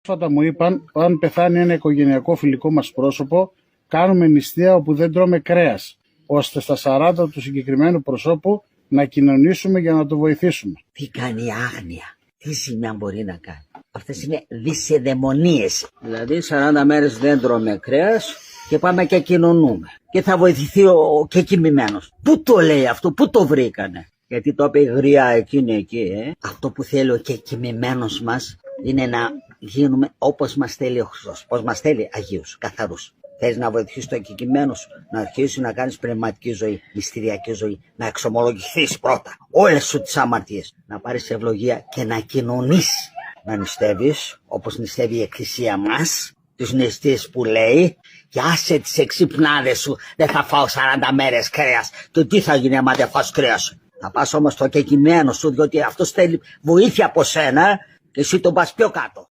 Πρόσφατα μου είπαν, αν πεθάνει ένα οικογενειακό φιλικό μας πρόσωπο, κάνουμε νηστεία όπου δεν τρώμε κρέας, ώστε στα 40 του συγκεκριμένου προσώπου να κοινωνήσουμε για να το βοηθήσουμε. Τι κάνει η άγνοια, τι ζημιά μπορεί να κάνει. Αυτές είναι δυσεδαιμονίες. Δηλαδή 40 μέρες δεν τρώμε κρέας και πάμε και κοινωνούμε. Και θα βοηθηθεί ο κεκοιμημένος. Πού το λέει αυτό, πού το βρήκανε. Γιατί το είπε η γριά εκείνη εκεί. Αυτό που θέλει ο κεκοιμημένος μας είναι να γίνουμε όπως μας θέλει ο Χριστός. Πώς μας θέλει, αγίους, καθαρούς. Θες να βοηθήσεις το κεκοιμμένο σου, να αρχίσεις να κάνεις πνευματική ζωή, μυστηριακή ζωή, να εξομολογηθείς πρώτα όλες σου τις αμαρτίες, να πάρεις ευλογία και να κοινωνείς. Να νηστεύεις όπως νηστεύει η Εκκλησία μας, τις νηστείες που λέει, και άσε τις εξυπνάδες σου, δεν θα φάω 40 μέρες κρέας. Και τι θα γίνει άμα δεν φας κρέας. Θα πας όμως στο κεκοιμμένο σου, διότι αυτός θέλει βοήθεια από σένα και εσύ τον πας πιο κάτω.